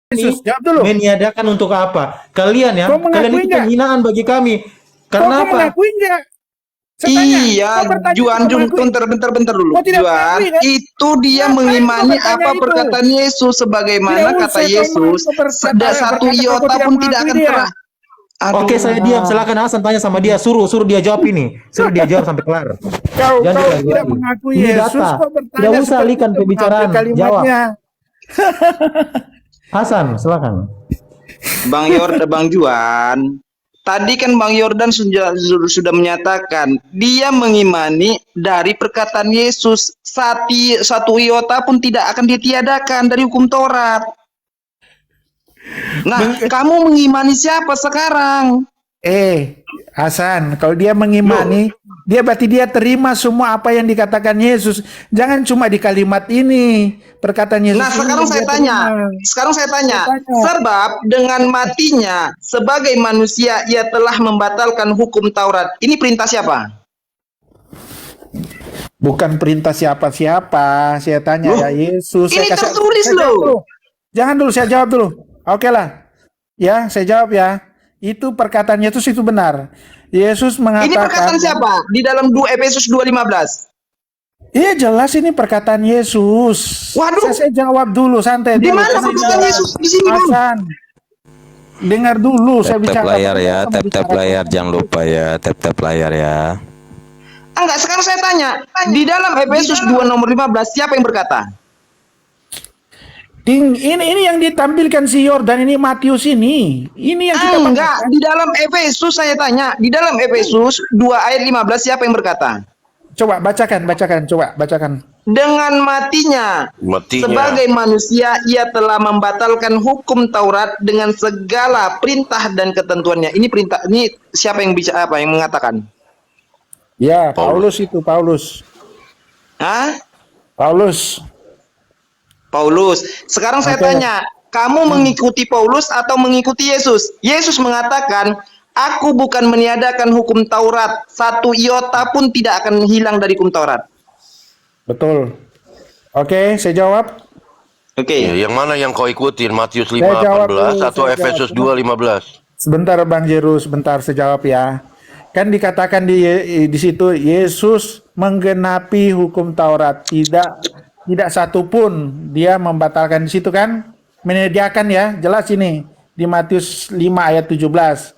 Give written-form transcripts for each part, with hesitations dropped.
Yesus? Jawab dulu. meniadakan untuk apa? Kalian ya, Kau kalian mengakui itu nggak? penghinaan bagi kami. Kau Karena apa? mengakui nggak? Saya tanya, Iya, kau bertanya, Juan, kau mengakui? bentar dulu. Kau tidak Juan, mengakui kan? itu dia Ngapain kau mengimani bertanya apa itu? perkataan Yesus, Tidak sebagaimana kata usah kau Yesus, berkata satu kau iota tidak pun tidak mengakui akan dia. pernah. Oke, saya diam. Silakan Hasan tanya sama dia. Suruh dia jawab ini. Suruh dia jawab sampai kelar. Kau Jangan tidak diragu-ragu. mengakui Ini Yesus, data. kau bertanya Tidak usah seperti alihkan itu, pembicaraan. mengambil Jawab. kalimatnya. Hasan, silakan. Bang Juan, tadi kan Bang Yordan sudah menyatakan dia mengimani dari perkataan Yesus, satu iota pun tidak akan ditiadakan dari hukum Taurat. Nah, kamu mengimani siapa sekarang? Hasan, kalau dia mengimani, dia berarti dia terima semua apa yang dikatakan Yesus. Jangan cuma di kalimat ini perkataan Yesus. Nah, ini sekarang yang saya dia tanya, terima. sebab dengan matinya sebagai manusia ia telah membatalkan hukum Taurat. Ini perintah siapa? Bukan perintah siapa-siapa. Saya tanya Loh, ya Yesus. ini tertulis saya jawab loh. dulu. Jangan dulu, saya jawab dulu. Oke lah. Ya, saya jawab ya. Itu perkataan Yesus itu benar. Yesus mengatakan. Ini perkataan siapa? Di dalam Efesus 2:15. Iya jelas ini perkataan Yesus. Waduh. Saya jawab dulu, santai. Di mana perkataan Yesus? Di sini, Bang. Hasan, dengar dulu saya Tap bicara. layar ya, tap layar, jangan lupa ya, tap layar ya. Enggak, sekarang saya tanya. Di dalam Efesus 2 nomor 15, siapa yang berkata? Ini yang ditampilkan si Yordan, ini Matius ini. Ini yang kita Enggak, di dalam Efesus saya tanya. Di dalam Efesus 2 ayat 15, siapa yang berkata? Coba bacakan. Dengan matinya sebagai manusia ia telah membatalkan hukum Taurat dengan segala perintah dan ketentuannya. Ini perintah, ini siapa yang bicara, apa yang mengatakan? Ya, Paulus itu, Paulus. Hah? Paulus. Sekarang saya tanya, kamu mengikuti Paulus atau mengikuti Yesus? Yesus mengatakan, aku bukan meniadakan hukum Taurat, satu iota pun tidak akan hilang dari hukum Taurat. Betul. Oke, saya jawab. Oke. Ya, yang mana yang kau ikutin? Matius Saya jawab 5:18 dulu, atau saya Efesus jawab. 2:15? Sebentar Bang Jeru, sebentar saya jawab ya. Kan dikatakan di situ Yesus menggenapi hukum Taurat, tidak satu pun dia membatalkan di situ kan? Menyediakan ya, jelas ini di Matius 5 ayat 17.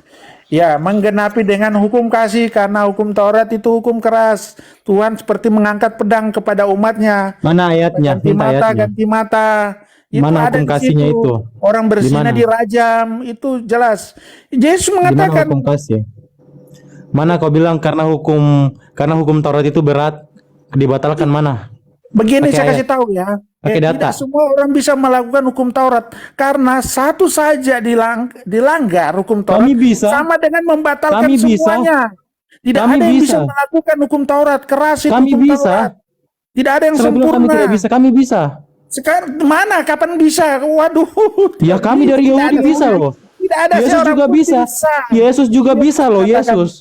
Ya, menggenapi dengan hukum kasih karena hukum Taurat itu hukum keras. Tuhan seperti mengangkat pedang kepada umatnya. Mana ayatnya? Ganti mata. Itu Mana ada hukum di kasihnya situ. itu? Orang berzina dirajam, itu jelas. Yesus mengatakan. Di mana hukum kasih? Mana kau bilang karena hukum Taurat itu berat dibatalkan mana? Begini Pakai saya ayat. kasih tahu ya. Pakai data. Tidak semua orang bisa melakukan hukum Taurat karena satu saja dilanggar hukum Taurat Kami bisa. sama dengan membatalkan Kami bisa. semuanya. Tidak Kami ada yang bisa bisa. melakukan hukum Taurat, keras itu Kami hukum bisa. Taurat. Tidak ada yang Saya bilang sempurna. kami tidak bisa, kami bisa. Sekarang mana? Kapan bisa? Waduh. Ya kami dari Tidak Yahudi ada. bisa loh. Tidak ada Yesus seorang juga pun bisa. Yesus juga bisa loh, Katakan, Yesus.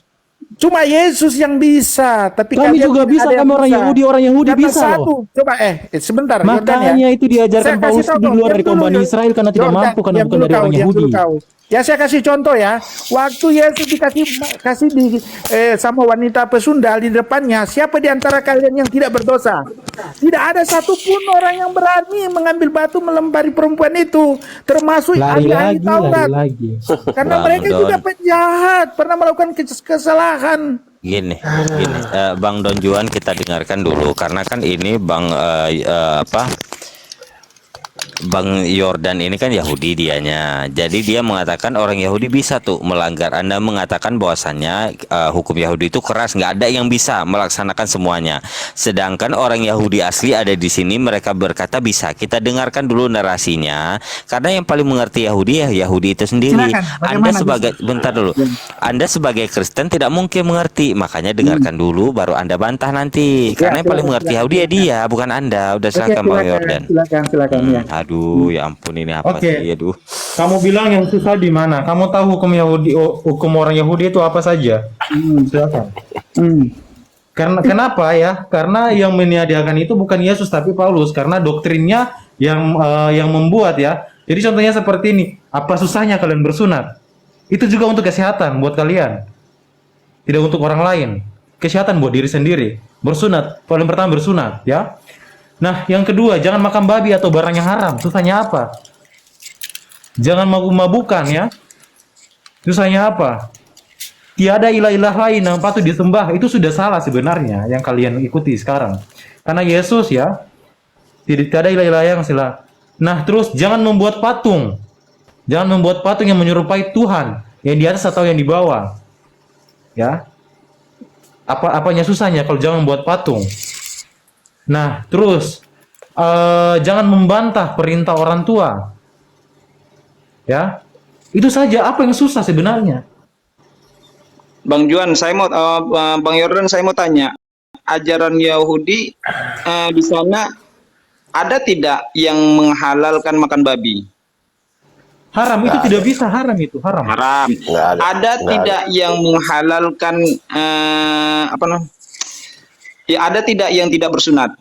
Cuma Yesus yang bisa, tapi Kami kalian juga tidak bisa, ada yang kami orang Yahudi Kata bisa satu, loh. coba sebentar. Yordan ya. Makanya itu diajarkan Saya kasih Paulus tahu di kau, luar dari diam kaum dulu, Bani Israel karena tidak Yordan, mampu karena diam bukan dulu dari kau, orang diam Yahudi. dulu kau. Ya saya kasih contoh ya. Waktu Yesus kasih sama wanita pesundal di depannya, siapa di antara kalian yang tidak berdosa? Tidak ada satupun orang yang berani mengambil batu melempari perempuan itu, termasuk ahli-ahli Taurat. Lari. Karena Bang mereka Don. juga penjahat, pernah melakukan kesalahan. Gini, Bang Don Juan kita dengarkan dulu karena kan ini Bang Bang Yordan ini kan Yahudi dianya. Jadi dia mengatakan orang Yahudi bisa tuh melanggar. Anda mengatakan bahwasannya hukum Yahudi itu keras, nggak ada yang bisa melaksanakan semuanya. Sedangkan orang Yahudi asli ada di sini, mereka berkata bisa. Kita dengarkan dulu narasinya. Karena yang paling mengerti Yahudi ya Yahudi itu sendiri. Anda sebagai bentar dulu. Anda sebagai Kristen tidak mungkin mengerti. Makanya dengarkan dulu baru Anda bantah nanti. Karena yang paling mengerti Yahudi ya dia, bukan Anda. Udah silakan Bang Yordan. Silakan ya. Aduh, ya ampun ini apa sih? Aduh. Kamu bilang yang susah di mana? Kamu tahu hukum orang Yahudi itu apa saja? Silakan. Kenapa ya? Karena yang meniadakan itu bukan Yesus tapi Paulus. Karena doktrinnya yang membuat ya Jadi contohnya seperti ini, apa susahnya kalian bersunat? Itu juga untuk kesehatan buat kalian. Tidak untuk orang lain. Kesehatan buat diri sendiri. Bersunat, paling pertama bersunat, ya. Nah, yang kedua, jangan makan babi atau barang yang haram. Susahnya apa? Jangan mabuk-mabukan, ya. Susahnya apa? Tiada ilah-ilah lain yang patut disembah. Itu sudah salah sebenarnya yang kalian ikuti sekarang. Karena Yesus, ya, tidak ada ilah-ilah yang salah. Nah, terus jangan membuat patung. Jangan membuat patung yang menyerupai Tuhan, yang di atas atau yang di bawah. Ya. Apanya susahnya kalau jangan membuat patung. Nah, terus jangan membantah perintah orang tua. Ya. Itu saja, apa yang susah sebenarnya? Bang Juan, saya mau Bang Yordan, saya mau tanya, ajaran Yahudi di sana ada tidak yang menghalalkan makan babi? Haram itu tidak bisa, haram itu, haram. Haram. Nggak ada. Ada Nggak tidak yang menghalalkan apa namanya? Ya, ada tidak yang tidak bersunat?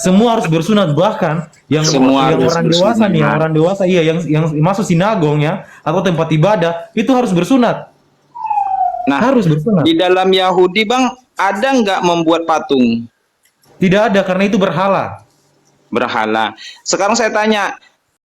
Semua harus bersunat, bahkan yang Semua yang harus orang dewasa bersunat. nih, yang orang dewasa iya yang masuk sinagog ya atau tempat ibadah itu harus bersunat. Nah, Harus bersunat. di dalam Yahudi, Bang, ada nggak membuat patung Tidak ada karena itu berhala. berhala? Sekarang saya tanya,